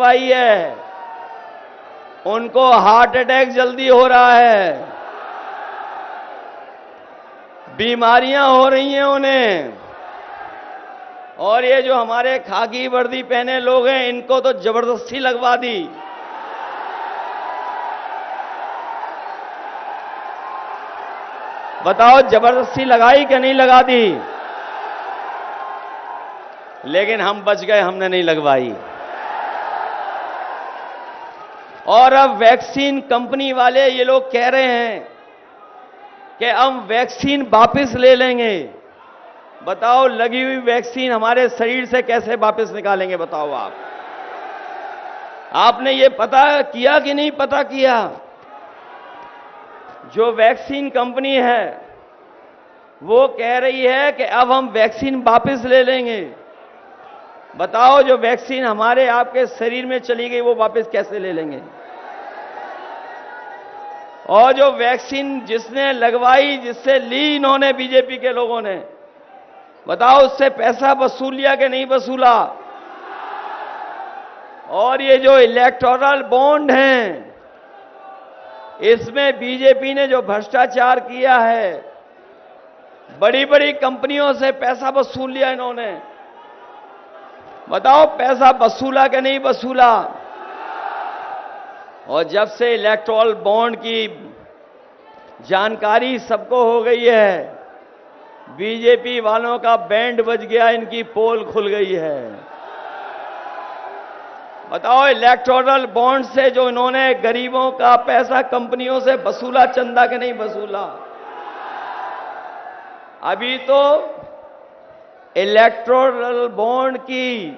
आई है, उनको heart attack जल्दी हो रहा है, बीमारियां हो रही हैं उन्हें। और ये जो हमारे खाकी वर्दी पहने लोग हैं, इनको तो जबरदस्ती लगवा दी। बताओ जबरदस्ती लगाई कि नहीं लगा दी? लेकिन हम बच गए, हमने नहीं लगवाई। और अब वैक्सीन कंपनी वाले ये लोग कह रहे हैं कि हम वैक्सीन वापस ले लेंगे। बताओ लगी हुई वैक्सीन हमारे शरीर से कैसे वापस निकालेंगे? बताओ आपने ये पता किया कि नहीं पता किया? जो वैक्सीन कंपनी है वो कह रही है कि अब हम वैक्सीन वापस ले लेंगे। बताओ जो वैक्सीन हमारे आपके शरीर में चली गई वो वापस कैसे ले लेंगे? और जो वैक्सीन जिसने लगवाई, जिससे ली इन्होंने बीजेपी के लोगों ने, बताओ उससे पैसा वसूल लिया कि नहीं वसूला? और ये जो इलेक्टोरल बॉन्ड हैं, इसमें बीजेपी ने जो भ्रष्टाचार किया है, बड़ी बड़ी कंपनियों से पैसा वसूल लिया इन्होंने। बताओ पैसा वसूला कि नहीं वसूला? और जब से इलेक्टोरल बॉन्ड की जानकारी सबको हो गई है, बीजेपी वालों का बैंड बज गया, इनकी पोल खुल गई है। बताओ इलेक्टोरल बॉन्ड से जो इन्होंने गरीबों का पैसा कंपनियों से वसूला, चंदा के नहीं वसूला। अभी तो इलेक्टोरल बॉन्ड की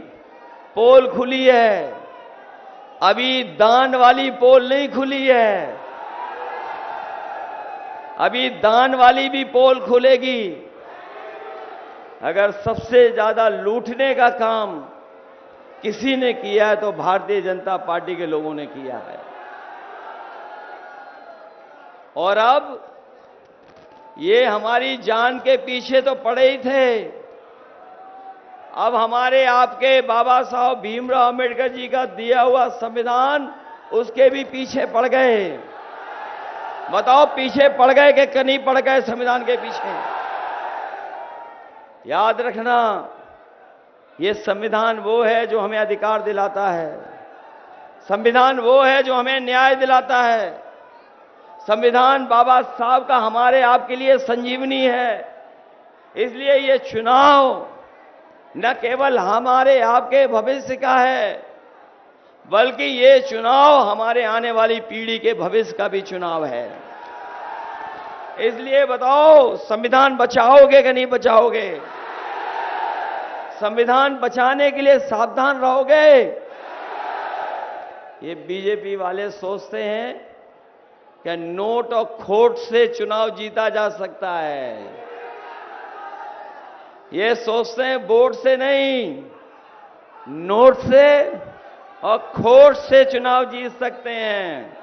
पोल खुली है, अभी दान वाली पोल नहीं खुली है। अभी दान वाली भी पोल खुलेगी। अगर सबसे ज्यादा लूटने का काम किसी ने किया है तो भारतीय जनता पार्टी के लोगों ने किया है। और अब ये हमारी जान के पीछे तो पड़े ही थे, अब हमारे आपके बाबा साहब भीमराव अंबेडकर जी का दिया हुआ संविधान उसके भी पीछे पड़ गए। बताओ पीछे पड़ गए कि नहीं पड़ गए संविधान के पीछे? याद रखना, ये संविधान वो है जो हमें अधिकार दिलाता है, संविधान वो है जो हमें न्याय दिलाता है, संविधान बाबा साहब का हमारे आपके लिए संजीवनी है। इसलिए ये चुनाव न केवल हमारे आपके भविष्य का है, बल्कि ये चुनाव हमारे आने वाली पीढ़ी के भविष्य का भी चुनाव है। इसलिए बताओ संविधान बचाओगे कि नहीं बचाओगे? संविधान बचाने के लिए सावधान रहोगे? ये बीजेपी वाले सोचते हैं कि नोट और खोट से चुनाव जीता जा सकता है। ये सोचते हैं वोट से नहीं, नोट से और खोट से चुनाव जीत सकते हैं।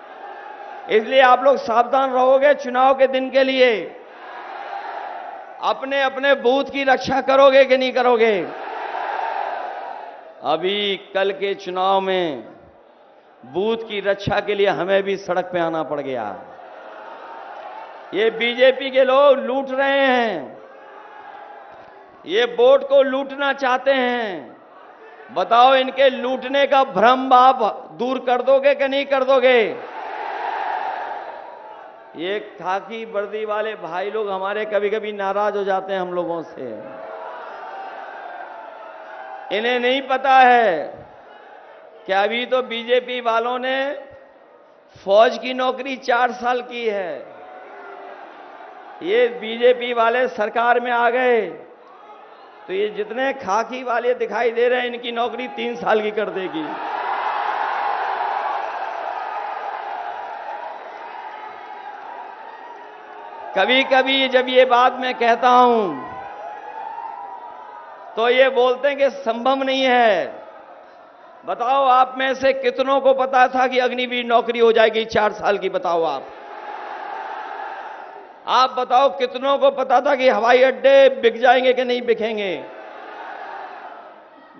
इसलिए आप लोग सावधान रहोगे चुनाव के दिन के लिए। अपने अपने बूथ की रक्षा करोगे कि नहीं करोगे? अभी कल के चुनाव में बूथ की रक्षा के लिए हमें भी सड़क पे आना पड़ गया। ये बीजेपी के लोग लूट रहे हैं, ये वोट को लूटना चाहते हैं। बताओ इनके लूटने का भ्रम आप दूर कर दोगे कि नहीं कर दोगे? ये खाकी वर्दी वाले भाई लोग हमारे कभी कभी नाराज हो जाते हैं हम लोगों से। इन्हें नहीं पता है कि अभी तो बीजेपी वालों ने फौज की नौकरी 4 साल की है। ये बीजेपी वाले सरकार में आ गए तो ये जितने खाकी वाले दिखाई दे रहे हैं, इनकी नौकरी 3 साल की कर देगी। कभी कभी जब ये बात मैं कहता हूं तो ये बोलते हैं कि संभव नहीं है। बताओ आप में से कितनों को पता था कि अग्निवीर नौकरी हो जाएगी 4 साल की? बताओ आप बताओ कितनों को पता था कि हवाई अड्डे बिक जाएंगे कि नहीं बिकेंगे?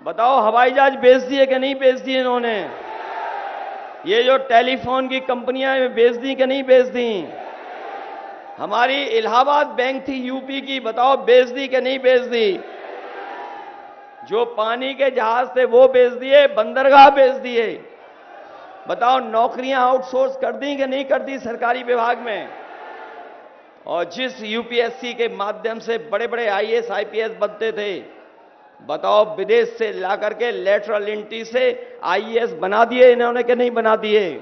बताओ हवाई जहाज बेच दिए कि नहीं बेच दिए इन्होंने? ये जो टेलीफोन की कंपनियां बेच दी कि नहीं बेच दी? हमारी इलाहाबाद बैंक थी यूपी की, बताओ बेच दी कि नहीं बेच दी? जो पानी के जहाज थे वो बेच दिए, बंदरगाह बेच दिए। बताओ नौकरियां आउटसोर्स कर दी कि नहीं कर दी सरकारी विभाग में? और जिस यूपीएससी के माध्यम से बड़े बड़े आईएएस आईपीएस बनते थे, बताओ विदेश से ला करके लेटरल एंट्री से आईएएस बना दिए इन्होंने कि नहीं बना दिए?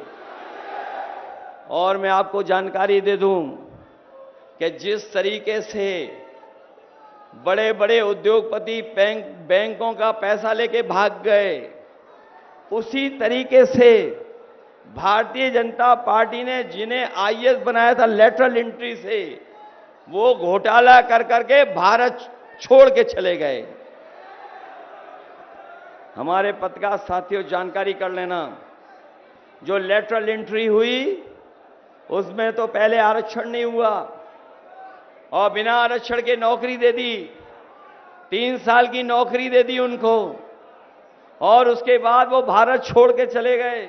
और मैं आपको जानकारी दे दूं कि जिस तरीके से बड़े बड़े उद्योगपति बैंकों का पैसा लेके भाग गए, उसी तरीके से भारतीय जनता पार्टी ने जिन्हें आईएएस बनाया था लेटरल एंट्री से, वो घोटाला कर करके भारत छोड़ के चले गए। हमारे पत्रकार साथियों जानकारी कर लेना, जो लेटरल एंट्री हुई उसमें तो पहले आरक्षण नहीं हुआ और बिना आरक्षण के नौकरी दे दी, 3 साल की नौकरी दे दी उनको, और उसके बाद वो भारत छोड़ के चले गए।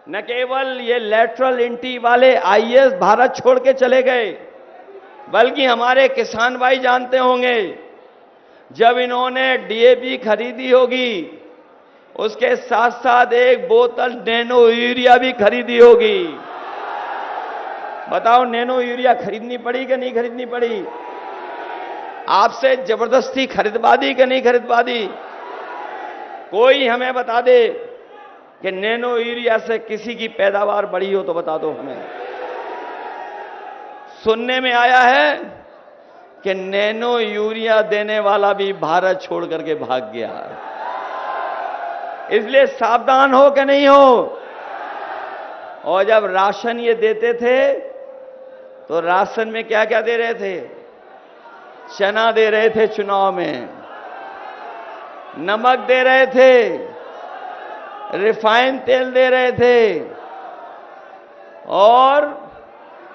न केवल ये लेटरल एंट्री वाले आईएएस भारत छोड़ के चले गए, बल्कि हमारे किसान भाई जानते होंगे, जब इन्होंने डीएपी खरीदी होगी उसके साथ साथ एक बोतल नैनो यूरिया भी खरीदी होगी। बताओ नैनो यूरिया खरीदनी पड़ी कि नहीं खरीदनी पड़ी? आपसे जबरदस्ती खरीदवा दी कि नहीं खरीदवा दी? कोई हमें बता दे कि नैनो यूरिया से किसी की पैदावार बढ़ी हो तो बता दो हमें। सुनने में आया है कि नैनो यूरिया देने वाला भी भारत छोड़ करके भाग गया। इसलिए सावधान हो कि नहीं हो? और जब राशन ये देते थे तो राशन में क्या क्या दे रहे थे? चना दे रहे थे, चुनाव में नमक दे रहे थे, रिफाइंड तेल दे रहे थे, और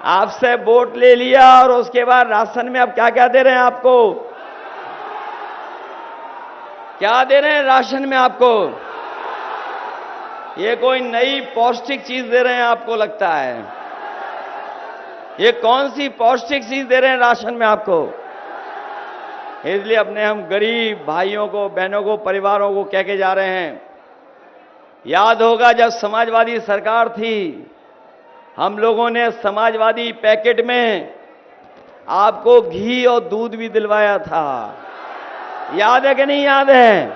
आपसे वोट ले लिया और उसके बाद राशन में अब क्या क्या दे रहे हैं आपको? क्या दे रहे हैं राशन में आपको? ये कोई नई पौष्टिक चीज दे रहे हैं आपको लगता है? ये कौन सी पौष्टिक चीज दे रहे हैं राशन में आपको? इसलिए अपने हम गरीब भाइयों को, बहनों को, परिवारों को कह के जा रहे हैं, याद होगा जब समाजवादी सरकार थी, हम लोगों ने समाजवादी पैकेट में आपको घी और दूध भी दिलवाया था। याद है कि नहीं याद है?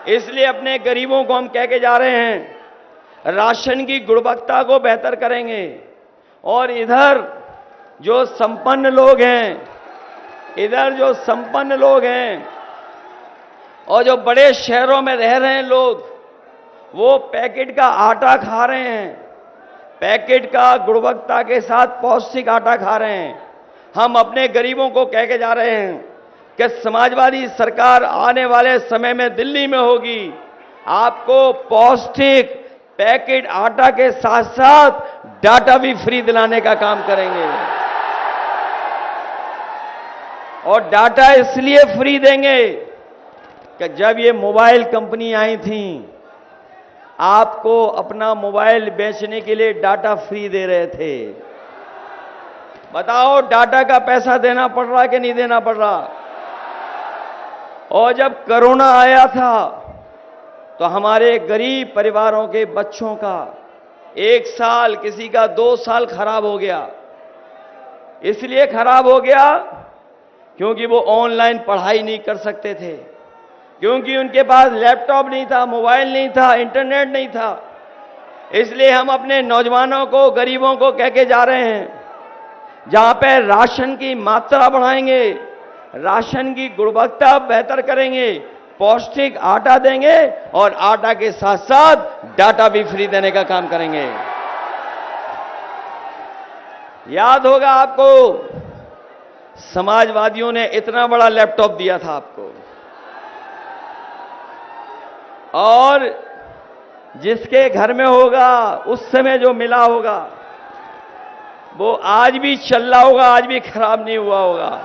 इसलिए अपने गरीबों को हम कह के जा रहे हैं, राशन की गुणवत्ता को बेहतर करेंगे। और इधर जो संपन्न लोग हैं, और जो बड़े शहरों में रह रहे हैं लोग, वो पैकेट का आटा खा रहे हैं, पैकेट का गुणवत्ता के साथ पौष्टिक आटा खा रहे हैं। हम अपने गरीबों को कह के जा रहे हैं कि समाजवादी सरकार आने वाले समय में दिल्ली में होगी, आपको पौष्टिक पैकेट आटा के साथ साथ डाटा भी फ्री दिलाने का काम करेंगे। और डाटा इसलिए फ्री देंगे कि जब ये मोबाइल कंपनी आई थी, आपको अपना मोबाइल बेचने के लिए डाटा फ्री दे रहे थे। बताओ डाटा का पैसा देना पड़ रहा कि नहीं देना पड़ रहा? और जब कोरोना आया था तो हमारे गरीब परिवारों के बच्चों का 1 साल, किसी का 2 साल खराब हो गया। इसलिए खराब हो गया क्योंकि वो ऑनलाइन पढ़ाई नहीं कर सकते थे, क्योंकि उनके पास लैपटॉप नहीं था, मोबाइल नहीं था, इंटरनेट नहीं था। इसलिए हम अपने नौजवानों को, गरीबों को कह के जा रहे हैं, जहां पे राशन की मात्रा बढ़ाएंगे, राशन की गुणवत्ता बेहतर करेंगे, पौष्टिक आटा देंगे और आटा के साथ साथ डाटा भी फ्री देने का काम करेंगे। याद होगा आपको, समाजवादियों ने इतना बड़ा लैपटॉप दिया था आपको, और जिसके घर में होगा उस समय जो मिला होगा वो आज भी चल रहा होगा, आज भी खराब नहीं हुआ होगा।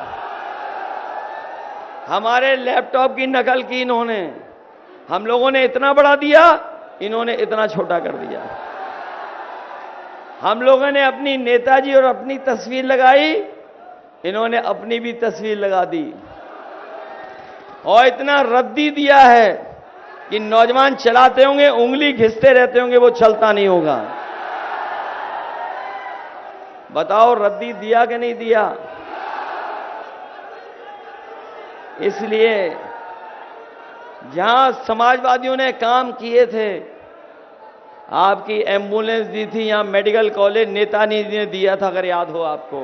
हमारे लैपटॉप की नकल की इन्होंने, हम लोगों ने इतना बड़ा दिया इन्होंने इतना छोटा कर दिया। हम लोगों ने अपनी नेताजी और अपनी तस्वीर लगाई, इन्होंने अपनी भी तस्वीर लगा दी और इतना रद्दी दिया है कि नौजवान चलाते होंगे, उंगली घिसते रहते होंगे, वो चलता नहीं होगा। बताओ रद्दी दिया कि नहीं दिया? इसलिए जहां समाजवादियों ने काम किए थे, आपकी एम्बुलेंस दी थी, यहां मेडिकल कॉलेज नेताजी ने दिया था, अगर याद हो आपको।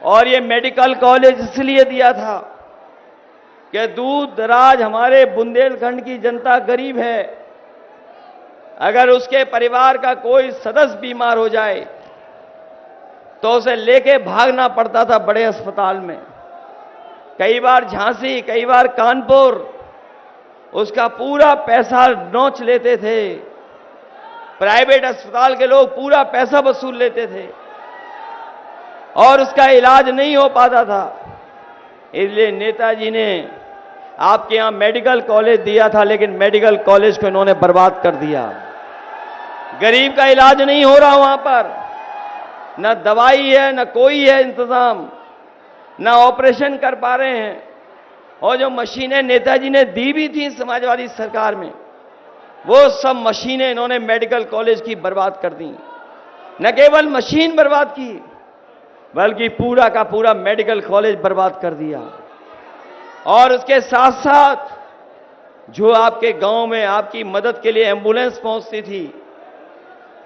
और ये मेडिकल कॉलेज इसलिए दिया था कि दूर दराज हमारे बुंदेलखंड की जनता गरीब है, अगर उसके परिवार का कोई सदस्य बीमार हो जाए तो उसे लेके भागना पड़ता था बड़े अस्पताल में, कई बार झांसी, कई बार कानपुर, उसका पूरा पैसा नोच लेते थे। प्राइवेट अस्पताल के लोग पूरा पैसा वसूल लेते थे और उसका इलाज नहीं हो पाता था। इसलिए नेताजी ने आपके यहां मेडिकल कॉलेज दिया था, लेकिन मेडिकल कॉलेज को इन्होंने बर्बाद कर दिया। गरीब का इलाज नहीं हो रहा वहां पर, न दवाई है, न कोई है इंतजाम, न ऑपरेशन कर पा रहे हैं। और जो मशीनें नेताजी ने दी भी थी समाजवादी सरकार में, वो सब मशीनें इन्होंने मेडिकल कॉलेज की बर्बाद कर दी। न केवल मशीन बर्बाद की, बल्कि पूरा का पूरा मेडिकल कॉलेज बर्बाद कर दिया। और उसके साथ साथ जो आपके गांव में आपकी मदद के लिए एम्बुलेंस पहुंचती थी,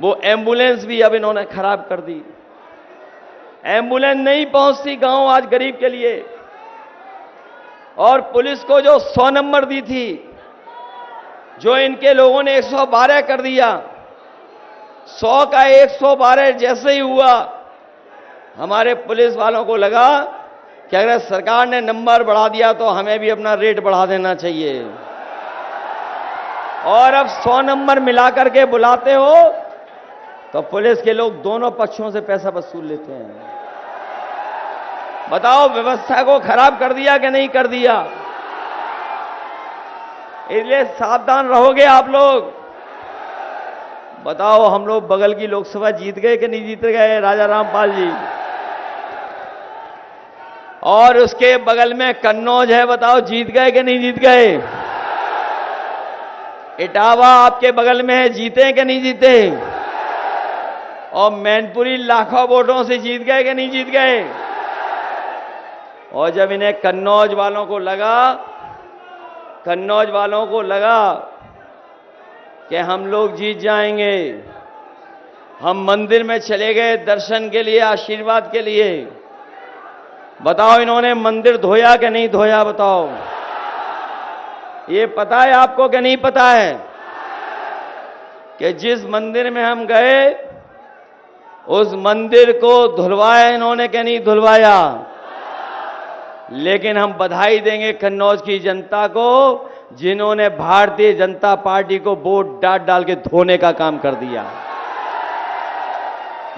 वो एम्बुलेंस भी अब इन्होंने खराब कर दी। एम्बुलेंस नहीं पहुंचती गांव आज गरीब के लिए। और पुलिस को जो 100 नंबर दी थी, जो इनके लोगों ने 112 कर दिया, 100 का 112 जैसे ही हुआ, हमारे पुलिस वालों को लगा कि अगर सरकार ने नंबर बढ़ा दिया तो हमें भी अपना रेट बढ़ा देना चाहिए। और अब 100 नंबर मिलाकर के बुलाते हो तो पुलिस के लोग दोनों पक्षों से पैसा वसूल लेते हैं। बताओ व्यवस्था को खराब कर दिया कि नहीं कर दिया? इसलिए सावधान रहोगे आप लोग। बताओ हम लोग बगल की लोकसभा जीत गए कि नहीं जीत गए, राजा रामपाल जी? और उसके बगल में कन्नौज है, बताओ जीत गए कि नहीं जीत गए? इटावा आपके बगल में है, जीते कि नहीं जीते? और मैनपुरी लाखों वोटों से जीत गए कि नहीं जीत गए? और जब इन्हें कन्नौज वालों को लगा कि हम लोग जीत जाएंगे, हम मंदिर में चले गए दर्शन के लिए, आशीर्वाद के लिए। बताओ इन्होंने मंदिर धोया कि नहीं धोया? बताओ, ये पता है आपको कि नहीं पता है कि जिस मंदिर में हम गए उस मंदिर को धुलवाया इन्होंने कि नहीं धुलवाया? लेकिन हम बधाई देंगे कन्नौज की जनता को, जिन्होंने भारतीय जनता पार्टी को वोट डाल के धोने का काम कर दिया।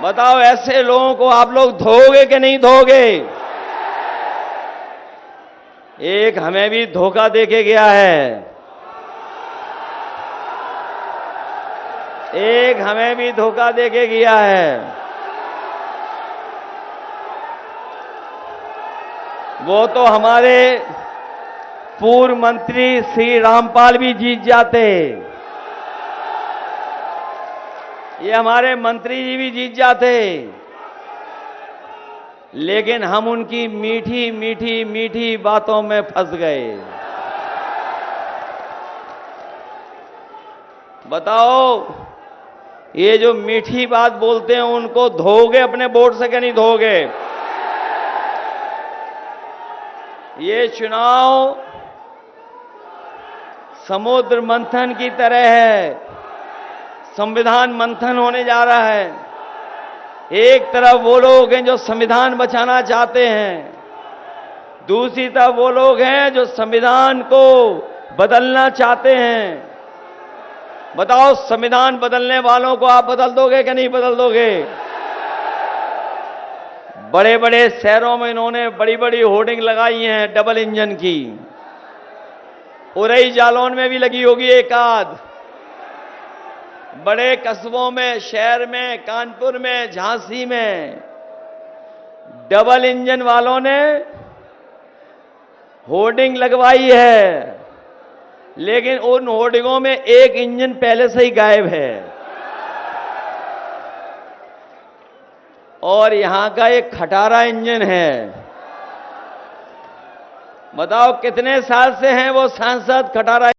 बताओ ऐसे लोगों को आप लोग धोगे कि नहीं धोगे? एक हमें भी धोखा देके गया है, एक हमें भी धोखा देके गया है। वो तो हमारे पूर्व मंत्री श्री रामपाल भी जीत जाते, ये हमारे मंत्री जी भी जीत जाते, लेकिन हम उनकी मीठी मीठी मीठी बातों में फंस गए। बताओ ये जो मीठी बात बोलते हैं उनको धोगे अपने वोट से कि नहीं धोगे? ये चुनाव समुद्र मंथन की तरह है, संविधान मंथन होने जा रहा है। एक तरफ वो लोग हैं जो संविधान बचाना चाहते हैं, दूसरी तरफ वो लोग हैं जो संविधान को बदलना चाहते हैं। बताओ संविधान बदलने वालों को आप बदल दोगे कि नहीं बदल दोगे? बड़े बड़े शहरों में इन्होंने बड़ी बड़ी होर्डिंग लगाई हैं डबल इंजन की, उरई जालौन में भी लगी होगी एक आध, बड़े कस्बों में, शहर में, कानपुर में, झांसी में डबल इंजन वालों ने होर्डिंग लगवाई है, लेकिन उन होर्डिंगों में एक इंजन पहले से ही गायब है। और यहां का एक खटारा इंजन है। बताओ कितने साल से हैं वो सांसद खटारा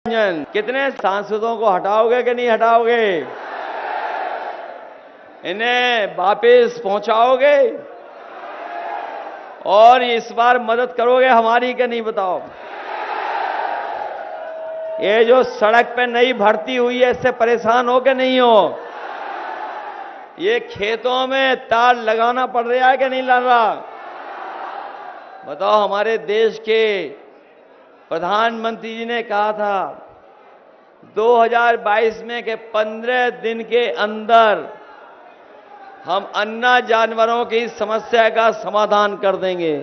इंजन? कितने सांसदों को हटाओगे कि नहीं हटाओगे? इन्हें वापस पहुंचाओगे? और इस बार मदद करोगे हमारी कि नहीं? बताओ। ये जो सड़क पे नई भर्ती हुई है, इससे परेशान हो कि नहीं हो? ये खेतों में तार लगाना पड़ रहा है कि नहीं लग रहा? बताओ। हमारे देश के प्रधानमंत्री जी ने कहा था 2022 में कि 15 दिन के अंदर हम अन्ना जानवरों की समस्या का समाधान कर देंगे।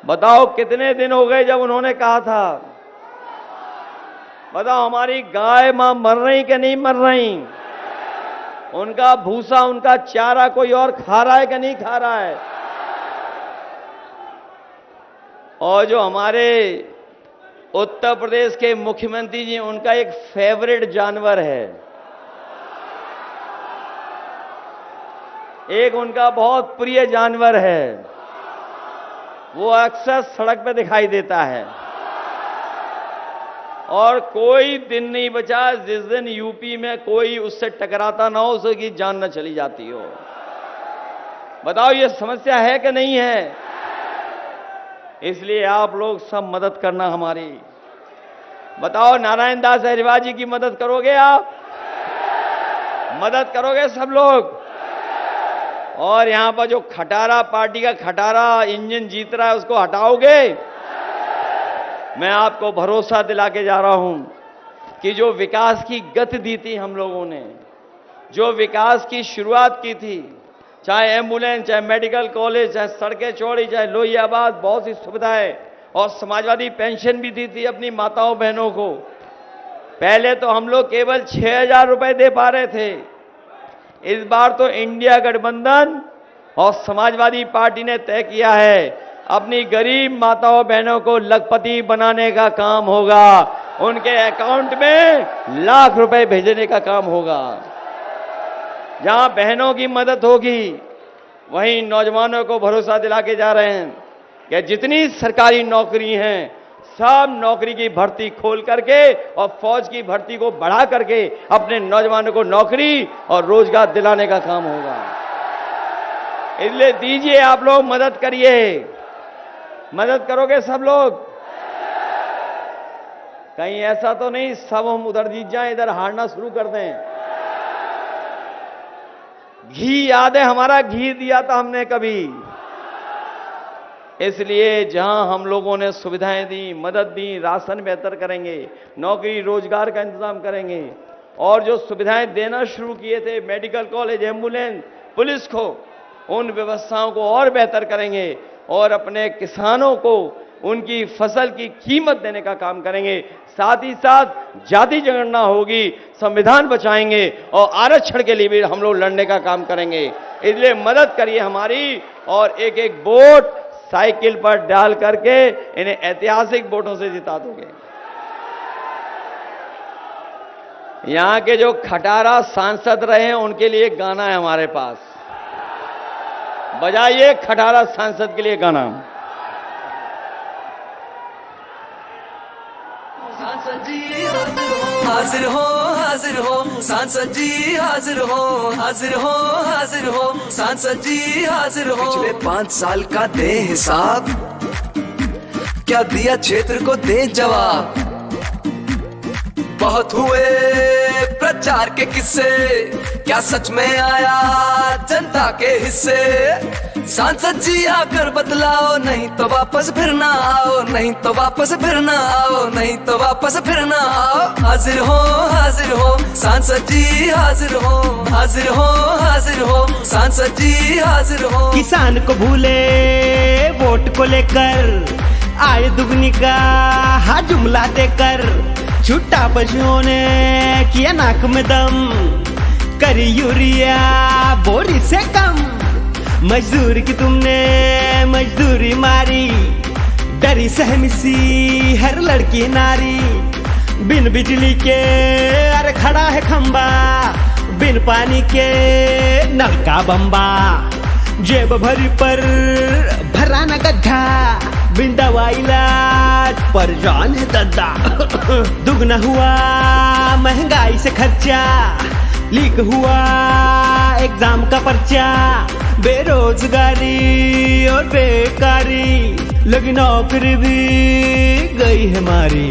बताओ कितने दिन हो गए जब उन्होंने कहा था? बताओ हमारी गाय मां मर रही कि नहीं मर रही? उनका भूसा, उनका चारा कोई और खा रहा है कि नहीं खा रहा है? और जो हमारे उत्तर प्रदेश के मुख्यमंत्री जी, उनका एक फेवरेट जानवर है, एक उनका बहुत प्रिय जानवर है, वो अक्सर सड़क पे दिखाई देता है। और कोई दिन नहीं बचा जिस दिन यूपी में कोई उससे टकराता ना हो, उसकी जान न चली जाती हो। बताओ ये समस्या है कि नहीं है? इसलिए आप लोग सब मदद करना हमारी। बताओ नारायण दास अहिरवार जी की मदद करोगे आप? मदद करोगे सब लोग? और यहां पर जो खटारा पार्टी का खटारा इंजन जीत रहा है, उसको हटाओगे? मैं आपको भरोसा दिला के जा रहा हूं कि जो विकास की गति दी थी हम लोगों ने, जो विकास की शुरुआत की थी, चाहे एम्बुलेंस, चाहे मेडिकल कॉलेज, चाहे सड़कें चौड़ी, चाहे लोहियाबाद, बहुत सी सुविधाएं, और समाजवादी पेंशन भी दी थी अपनी माताओं बहनों को। पहले तो हम लोग केवल 6,000 रुपए दे पा रहे थे। इस बार तो इंडिया गठबंधन और समाजवादी पार्टी ने तय किया है अपनी गरीब माताओं बहनों को लखपति बनाने का काम होगा। उनके अकाउंट में लाख रुपए भेजने का काम होगा। जहां बहनों की मदद होगी, वहीं नौजवानों को भरोसा दिला के जा रहे हैं कि जितनी सरकारी नौकरी हैं, सब नौकरी की भर्ती खोल करके और फौज की भर्ती को बढ़ा करके अपने नौजवानों को नौकरी और रोजगार दिलाने का काम होगा। इसलिए दीजिए, आप लोग मदद करिए। मदद करोगे सब लोग? कहीं ऐसा तो नहीं सब हम उधर जीत जाएं, इधर हारना शुरू कर दें। घी याद है हमारा? घी दिया था हमने कभी। इसलिए जहां हम लोगों ने सुविधाएं दी, मदद दी, राशन बेहतर करेंगे, नौकरी रोजगार का इंतजाम करेंगे, और जो सुविधाएं देना शुरू किए थे, मेडिकल कॉलेज, एम्बुलेंस, पुलिस को, उन व्यवस्थाओं को और बेहतर करेंगे, और अपने किसानों को उनकी फसल की कीमत देने का काम करेंगे। साथ ही साथ जाति जनगणना होगी, संविधान बचाएंगे, और आरक्षण के लिए भी हम लोग लड़ने का काम करेंगे। इसलिए मदद करिए हमारी, और एक एक वोट साइकिल पर डाल करके इन्हें ऐतिहासिक वोटों से जिता दोगे। यहां के जो खटारा सांसद रहे हैं, उनके लिए गाना है हमारे पास। बजाइए खटारा सांसद के लिए गाना। सांसद जी हाजिर हो, हाजिर हो, सांसद जी हाजिर हो, हाजिर हो, हाजिर हो, सांसद जी हाजिर हो। पिछले 5 साल का दे हिसाब, क्या दिया क्षेत्र को दे जवाब। बहुत हुए प्रचार के किस्से, क्या सच में आया जनता के हिस्से। सांसद जी आकर बदलाओ, नहीं तो वापस फिर ना आओ, नहीं तो वापस फिर ना आओ, नहीं तो वापस फिर ना आओ। हाजिर हो, हाजिर हो, सांसद जी हाजिर हो, हाजिर हो, हाजिर हाजिर हो, सांसद जी हाजिर हो। किसान को भूले वोट को लेकर, आय दुगनी का हा जुमला देकर, छुट्टा पशुओं ने किया नाक में दम, करी यूरिया बोरी से कम। मजदूर की तुमने मजदूरी मारी, डरी सहमी सी हर लड़की नारी। बिन बिजली के अरे खड़ा है खंबा, बिन पानी के नल का बम्बा। जेब भरी पर भरा न गड्ढा, बिन दवा इलाज पर जान है दद्दा। दुगना हुआ महंगाई से खर्चा, लीक हुआ एग्जाम का पर्चा। बेरोजगारी और बेकारी, लगी नौकरी भी गई है हमारी।